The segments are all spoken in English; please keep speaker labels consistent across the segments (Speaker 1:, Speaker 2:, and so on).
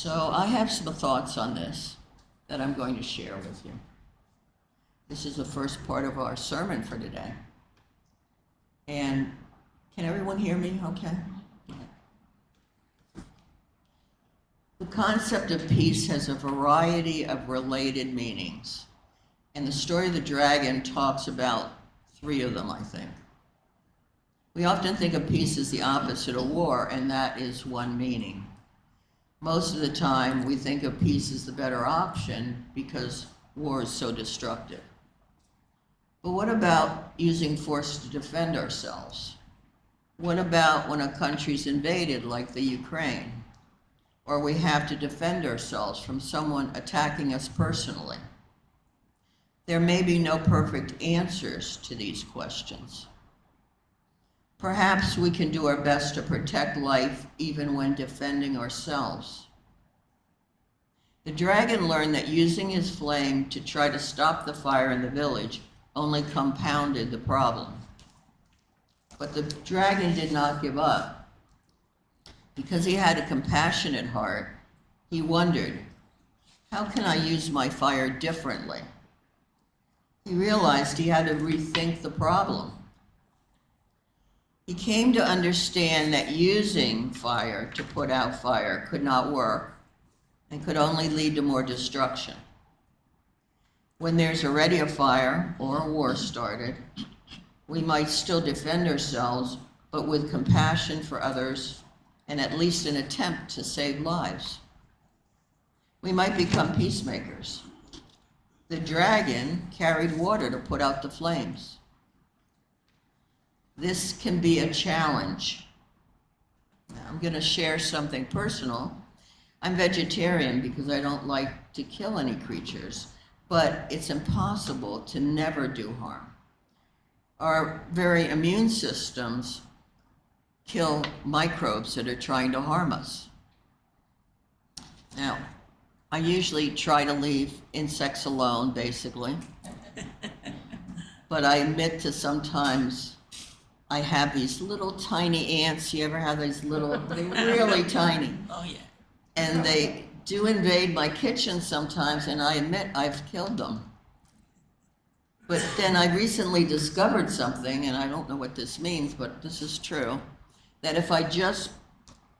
Speaker 1: So I have some thoughts on this that I'm going to share with you. This is the first part of our sermon for today. And can everyone hear me okay? The concept of peace has a variety of related meanings. And the story of the dragon talks about 3 of them, I think. We often think of peace as the opposite of war, and that is one meaning. Most of the time, we think of peace as the better option because war is so destructive. But what about using force to defend ourselves? What about when a country's invaded, like the Ukraine? Or we have to defend ourselves from someone attacking us personally? There may be no perfect answers to these questions. Perhaps we can do our best to protect life even when defending ourselves. The dragon learned that using his flame to try to stop the fire in the village only compounded the problem. But the dragon did not give up. Because he had a compassionate heart, he wondered, how can I use my fire differently? He realized he had to rethink the problem. He came to understand that using fire to put out fire could not work and could only lead to more destruction. When there's already a fire or a war started, we might still defend ourselves, but with compassion for others and at least an attempt to save lives. We might become peacemakers. The dragon carried water to put out the flames. This can be a challenge. Now, I'm going to share something personal. I'm vegetarian because I don't like to kill any creatures, but it's impossible to never do harm. Our very immune systems kill microbes that are trying to harm us. Now, I usually try to leave insects alone, basically. But I admit to sometimes I have these little tiny ants. You ever have these little, they're really tiny.
Speaker 2: Oh, yeah.
Speaker 1: And they do invade my kitchen sometimes, and I admit I've killed them. But then I recently discovered something, and I don't know what this means, but this is true, that if I just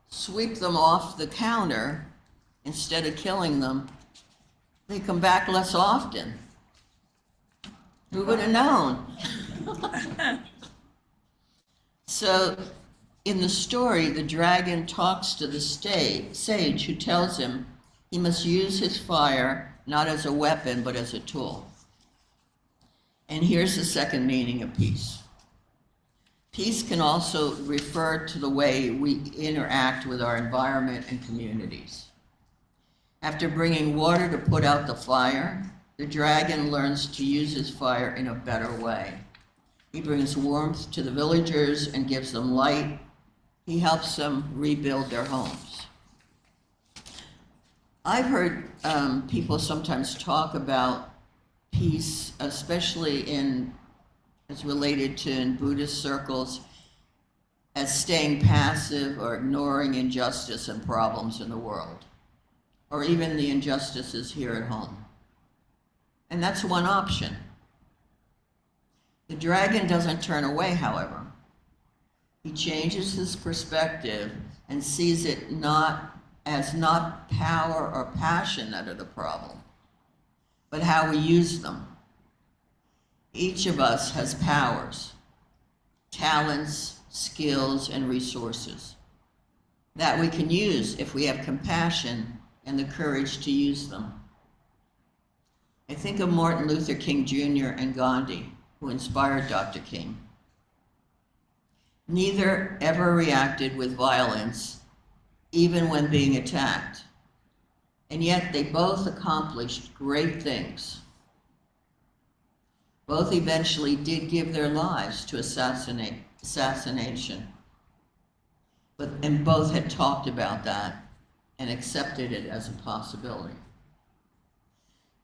Speaker 1: sweep them off the counter instead of killing them, they come back less often. Who would have known? So in the story, the dragon talks to the sage who tells him he must use his fire not as a weapon, but as a tool. And here's the second meaning of peace. Peace can also refer to the way we interact with our environment and communities. After bringing water to put out the fire, the dragon learns to use his fire in a better way. He brings warmth to the villagers and gives them light. He helps them rebuild their homes. I've heard people sometimes talk about peace, especially as related to in Buddhist circles, as staying passive or ignoring injustice and problems in the world, or even the injustices here at home. And that's one option. The dragon doesn't turn away, however. He changes his perspective and sees it not power or passion that are the problem, but how we use them. Each of us has powers, talents, skills, and resources that we can use if we have compassion and the courage to use them. I think of Martin Luther King Jr. and Gandhi, who inspired Dr. King. Neither ever reacted with violence, even when being attacked. And yet they both accomplished great things. Both eventually did give their lives to assassination. And both had talked about that and accepted it as a possibility.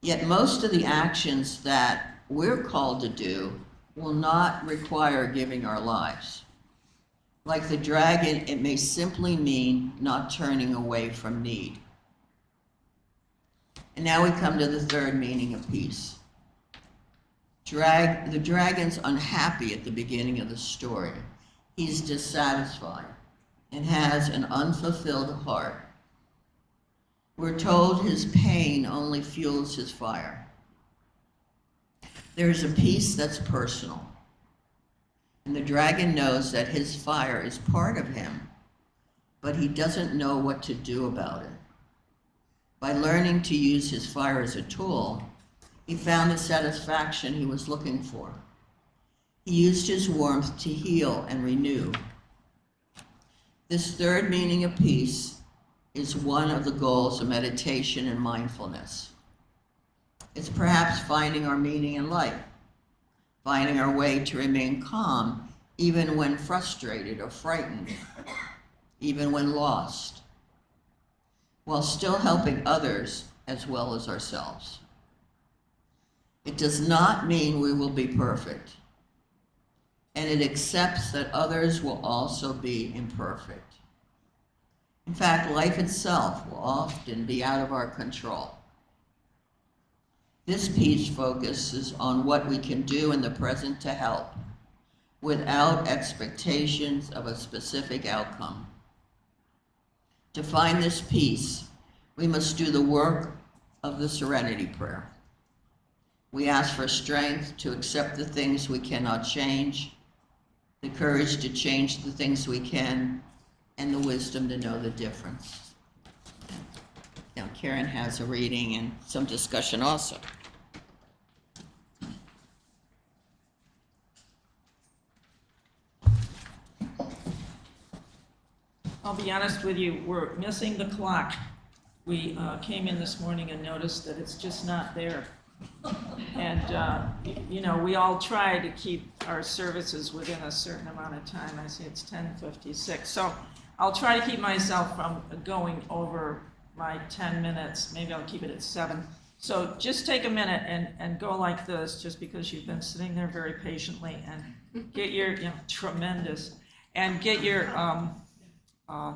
Speaker 1: Yet most of the actions that we're called to do will not require giving our lives. Like the dragon, it may simply mean not turning away from need. And now we come to the third meaning of peace. The dragon's unhappy at the beginning of the story. He's dissatisfied and has an unfulfilled heart. We're told his pain only fuels his fire. There's a peace that's personal, and the dragon knows that his fire is part of him, but he doesn't know what to do about it. By learning to use his fire as a tool, he found the satisfaction he was looking for. He used his warmth to heal and renew. This third meaning of peace is one of the goals of meditation and mindfulness. It's perhaps finding our meaning in life, finding our way to remain calm even when frustrated or frightened, even when lost, while still helping others as well as ourselves. It does not mean we will be perfect, and it accepts that others will also be imperfect. In fact, life itself will often be out of our control. This peace focuses on what we can do in the present to help, without expectations of a specific outcome. To find this peace, we must do the work of the Serenity Prayer. We ask for strength to accept the things we cannot change, the courage to change the things we can, and the wisdom to know the difference. Now, Karen has a reading and some discussion also.
Speaker 2: I'll be honest with you, we're missing the clock. We came in this morning and noticed that it's just not there. And, we all try to keep our services within a certain amount of time. I see it's 10:56. So I'll try to keep myself from going over my 10 minutes. Maybe I'll keep it at 7. So just take a minute and go like this, just because you've been sitting there very patiently, and get your, tremendous, and get your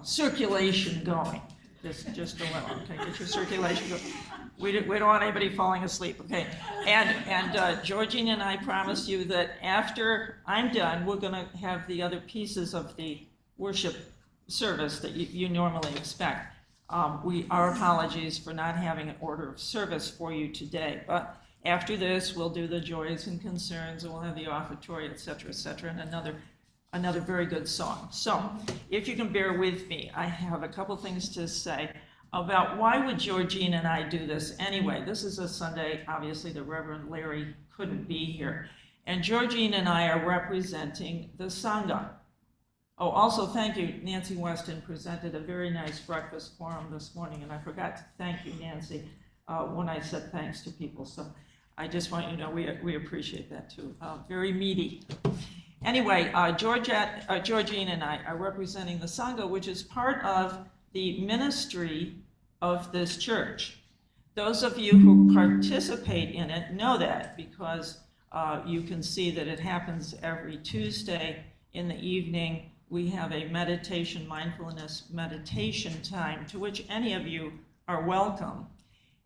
Speaker 2: circulation going. Just a little, okay? Get your circulation going. We don't want anybody falling asleep, okay? And Georgine and I promise you that after I'm done, we're going to have the other pieces of the worship service that you normally expect. Our apologies for not having an order of service for you today, but after this, we'll do the joys and concerns, and we'll have the offertory, et cetera, and another very good song. So, if you can bear with me, I have a couple things to say about why would Georgine and I do this anyway. This is a Sunday, obviously the Reverend Larry couldn't be here, and Georgine and I are representing the Sangha. Oh, also thank you, Nancy Weston presented a very nice breakfast forum this morning, and I forgot to thank you, Nancy, when I said thanks to people, so I just want you to know we appreciate that too. Very meaty. Anyway, Georgine and I are representing the Sangha, which is part of the ministry of this church. Those of you who participate in it know that, because you can see that it happens every Tuesday in the evening. We have a mindfulness meditation time, to which any of you are welcome.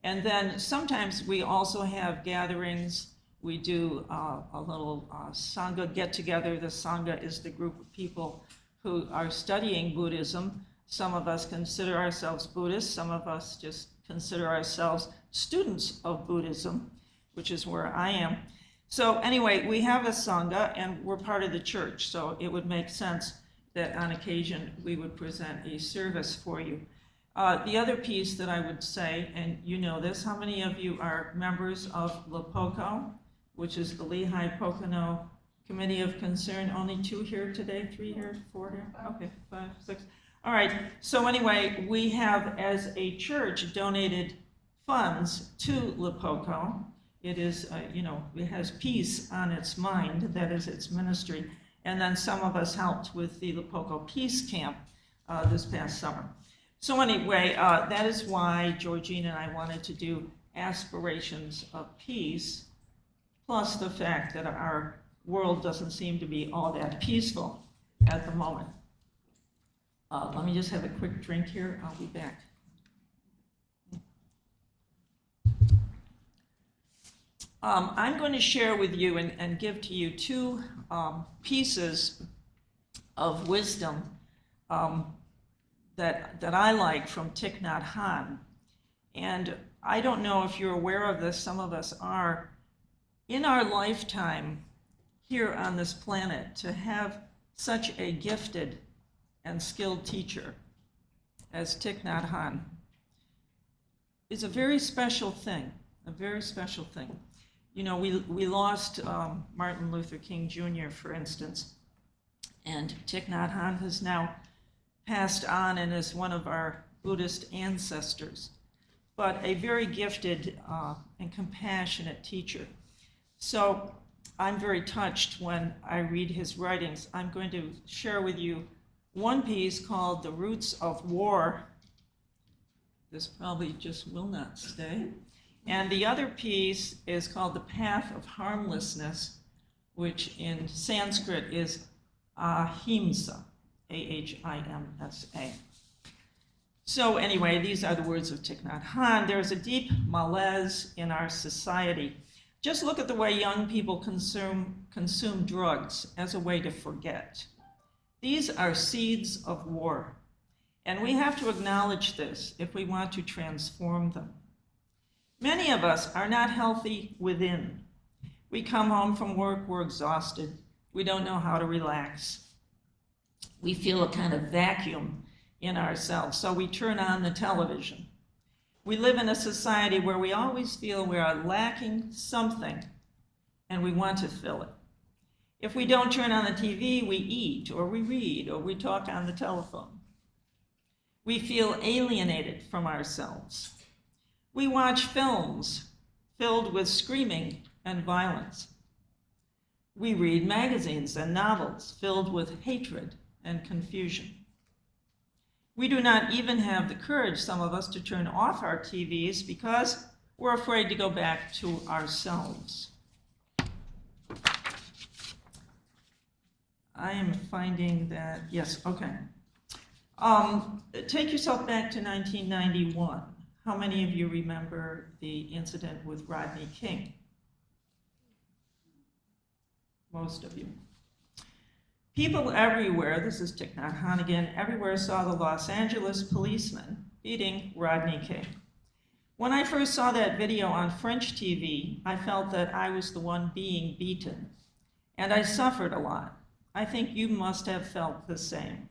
Speaker 2: And then sometimes we also have gatherings. We do a little Sangha get-together. The Sangha is the group of people who are studying Buddhism. Some of us consider ourselves Buddhists. Some of us just consider ourselves students of Buddhism, which is where I am. So anyway, we have a Sangha, and we're part of the church, so it would make sense that on occasion we would present a service for you. The other piece that I would say, and you know this, how many of you are members of LPOCO, which is the Lehigh Pocono Committee of Concern? Only 2 here today, 3 here, 4 here? Okay, 5, 6. All right, so anyway, we have, as a church, donated funds to LPOCO. It is, it has peace on its mind, that is its ministry. And then some of us helped with the LPOCO Peace Camp this past summer. So anyway, that is why Georgine and I wanted to do Aspirations of Peace, plus the fact that our world doesn't seem to be all that peaceful at the moment. Let me just have a quick drink here. I'll be back. I'm going to share with you and give to you two pieces of wisdom that I like from Thich Nhat Hanh. And I don't know if you're aware of this, some of us are. In our lifetime here on this planet, to have such a gifted and skilled teacher as Thich Nhat Hanh is a very special thing, a very special thing. You know, we lost Martin Luther King Jr., for instance, and Thich Nhat Hanh has now passed on and is one of our Buddhist ancestors, but a very gifted and compassionate teacher. So I'm very touched when I read his writings. I'm going to share with you one piece called The Roots of War. This probably just will not stay. And the other piece is called The Path of Harmlessness, which in Sanskrit is ahimsa, A-H-I-M-S-A. So anyway, these are the words of Thich Nhat Hanh. There's a deep malaise in our society. Just look at the way young people consume drugs as a way to forget. These are seeds of war, and we have to acknowledge this if we want to transform them. Many of us are not healthy within. We come home from work, we're exhausted. We don't know how to relax. We feel a kind of vacuum in ourselves, so we turn on the television. We live in a society where we always feel we are lacking something, and we want to fill it. If we don't turn on the TV, we eat, or we read, or we talk on the telephone. We feel alienated from ourselves. We watch films filled with screaming and violence. We read magazines and novels filled with hatred and confusion. We do not even have the courage, some of us, to turn off our TVs because we're afraid to go back to ourselves. I am finding that, yes, okay. Take yourself back to 1991. How many of you remember the incident with Rodney King? Most of you. People everywhere, this is Thich Nhat Hanh again, everywhere saw the Los Angeles policeman beating Rodney King. When I first saw that video on French TV, I felt that I was the one being beaten, and I suffered a lot. I think you must have felt the same.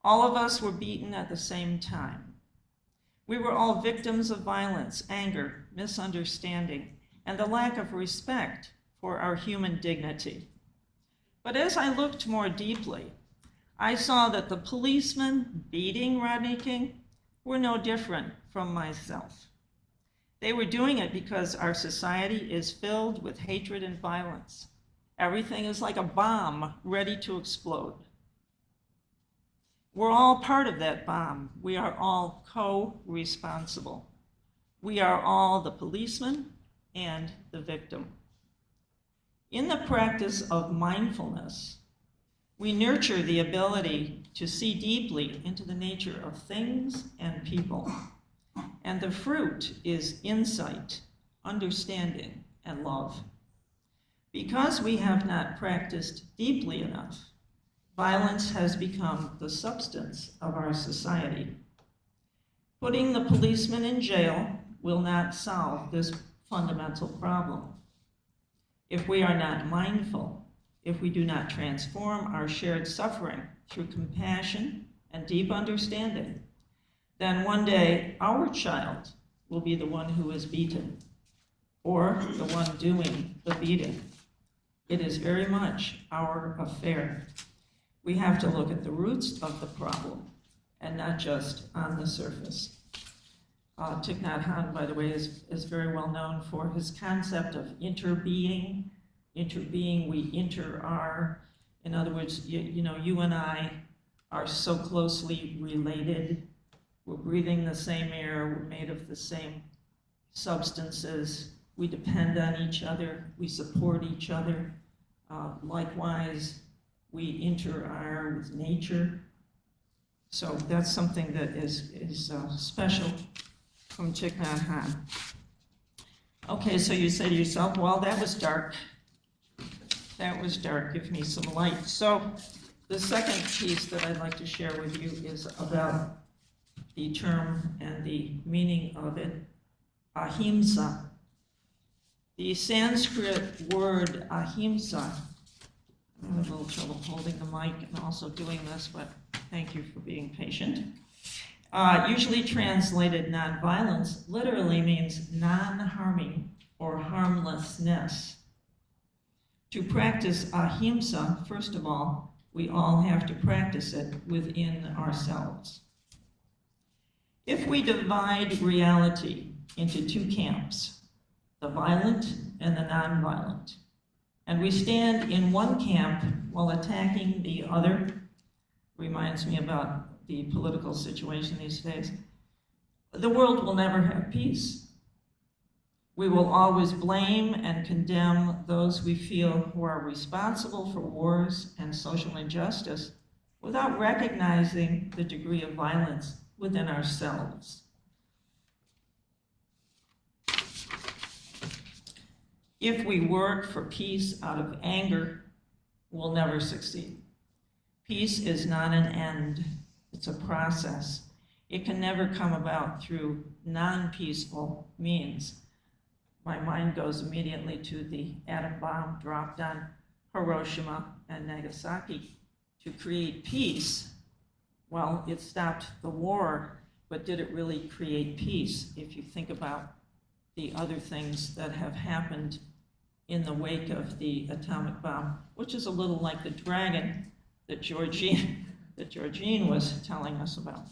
Speaker 2: All of us were beaten at the same time. We were all victims of violence, anger, misunderstanding, and the lack of respect for our human dignity. But as I looked more deeply, I saw that the policemen beating Rodney King were no different from myself. They were doing it because our society is filled with hatred and violence. Everything is like a bomb ready to explode. We're all part of that bomb. We are all co-responsible. We are all the policeman and the victim. In the practice of mindfulness, we nurture the ability to see deeply into the nature of things and people. And the fruit is insight, understanding, and love. Because we have not practiced deeply enough, violence has become the substance of our society. Putting the policeman in jail will not solve this fundamental problem. If we are not mindful, if we do not transform our shared suffering through compassion and deep understanding, then one day our child will be the one who is beaten, or the one doing the beating. It is very much our affair. We have to look at the roots of the problem and not just on the surface. Thich Nhat Hanh, by the way, is very well known for his concept of interbeing. Interbeing, we inter-are. In other words, you and I are so closely related. We're breathing the same air. We're made of the same substances. We depend on each other. We support each other. Likewise, we inter-are with nature. So that's something that is special from Thich Nhat Hanh. Okay, so you say to yourself, well, that was dark. That was dark, give me some light. So the second piece that I'd like to share with you is about the term and the meaning of it, ahimsa. The Sanskrit word ahimsa, I'm having a little trouble holding the mic and also doing this, but thank you for being patient. Usually translated nonviolence literally means non-harming or harmlessness. To practice ahimsa, first of all, we all have to practice it within ourselves. If we divide reality into two camps, the violent and the nonviolent, and we stand in one camp while attacking the other, reminds me about the political situation these days, the world will never have peace. We will always blame and condemn those we feel who are responsible for wars and social injustice without recognizing the degree of violence within ourselves. If we work for peace out of anger, we'll never succeed. Peace is not an end, it's a process. It can never come about through non-peaceful means. My mind goes immediately to the atom bomb dropped on Hiroshima and Nagasaki. To create peace, well, it stopped the war, but did it really create peace? If you think about the other things that have happened in the wake of the atomic bomb, which is a little like the dragon that Georgine was telling us about.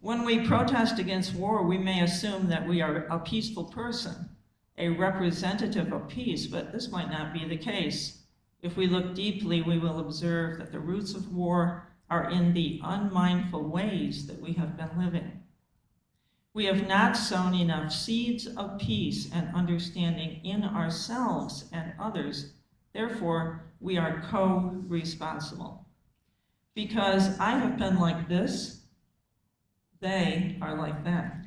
Speaker 2: When we protest against war, we may assume that we are a peaceful person, a representative of peace, but this might not be the case. If we look deeply, we will observe that the roots of war are in the unmindful ways that we have been living. We have not sown enough seeds of peace and understanding in ourselves and others. Therefore, we are co-responsible. Because I have been like this, they are like that.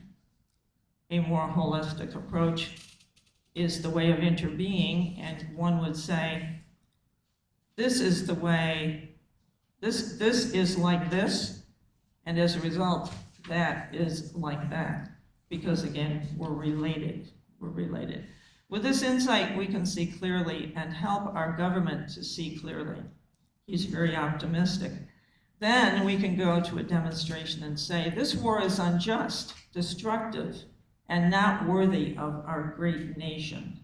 Speaker 2: A more holistic approach is the way of interbeing, and one would say, this is the way, this is like this, and as a result, that is like that. Because again, we're related. With this insight, we can see clearly and help our government to see clearly. He's very optimistic. Then we can go to a demonstration and say, this war is unjust, destructive, and not worthy of our great nation.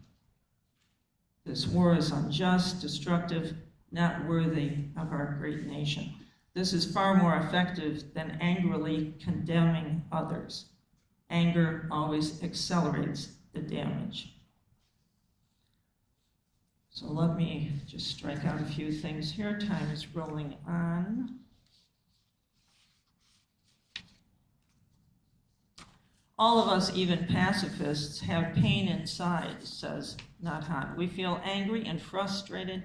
Speaker 2: This war is unjust, destructive, not worthy of our great nation. This is far more effective than angrily condemning others. Anger always accelerates the damage. So let me just strike out a few things here. Time is rolling on. All of us, even pacifists, have pain inside, says Nhat Hanh. We feel angry and frustrated,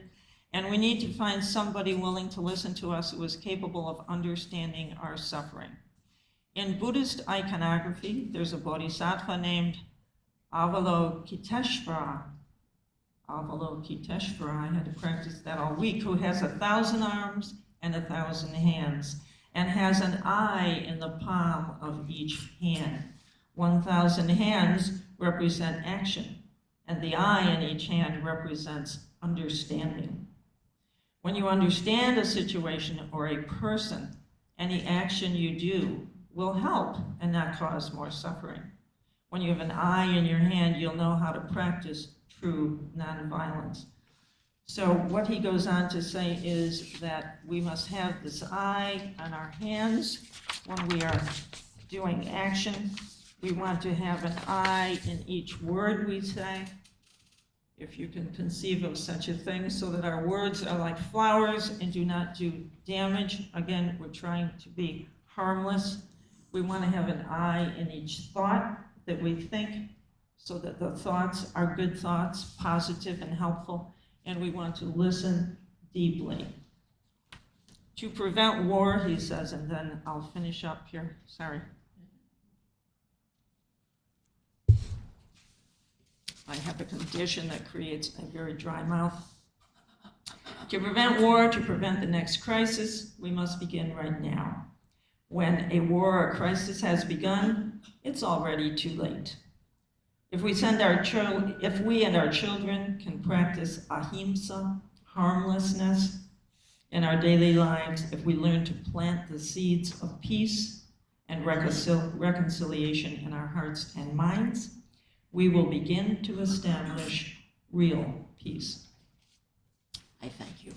Speaker 2: and we need to find somebody willing to listen to us who is capable of understanding our suffering. In Buddhist iconography, there's a bodhisattva named Avalokiteshvara. Avalokiteshvara, I had to practice that all week, who has 1,000 arms and 1,000 hands, and has an eye in the palm of each hand. 1,000 hands represent action, and the eye in each hand represents understanding. When you understand a situation or a person, any action you do will help and not cause more suffering. When you have an eye in your hand, you'll know how to practice true nonviolence. So what he goes on to say is that we must have this eye on our hands when we are doing action. We want to have an eye in each word we say, if you can conceive of such a thing, so that our words are like flowers and do not do damage. Again, we're trying to be harmless. We want to have an eye in each thought that we think, so that the thoughts are good thoughts, positive and helpful, and we want to listen deeply. To prevent war, he says, and then I'll finish up here, sorry. I have a condition that creates a very dry mouth. To prevent war, to prevent the next crisis, we must begin right now. When a war or crisis has begun, it's already too late. If we and our children can practice ahimsa, harmlessness, in our daily lives, if we learn to plant the seeds of peace and reconciliation in our hearts and minds, we will begin to establish real peace. I thank you.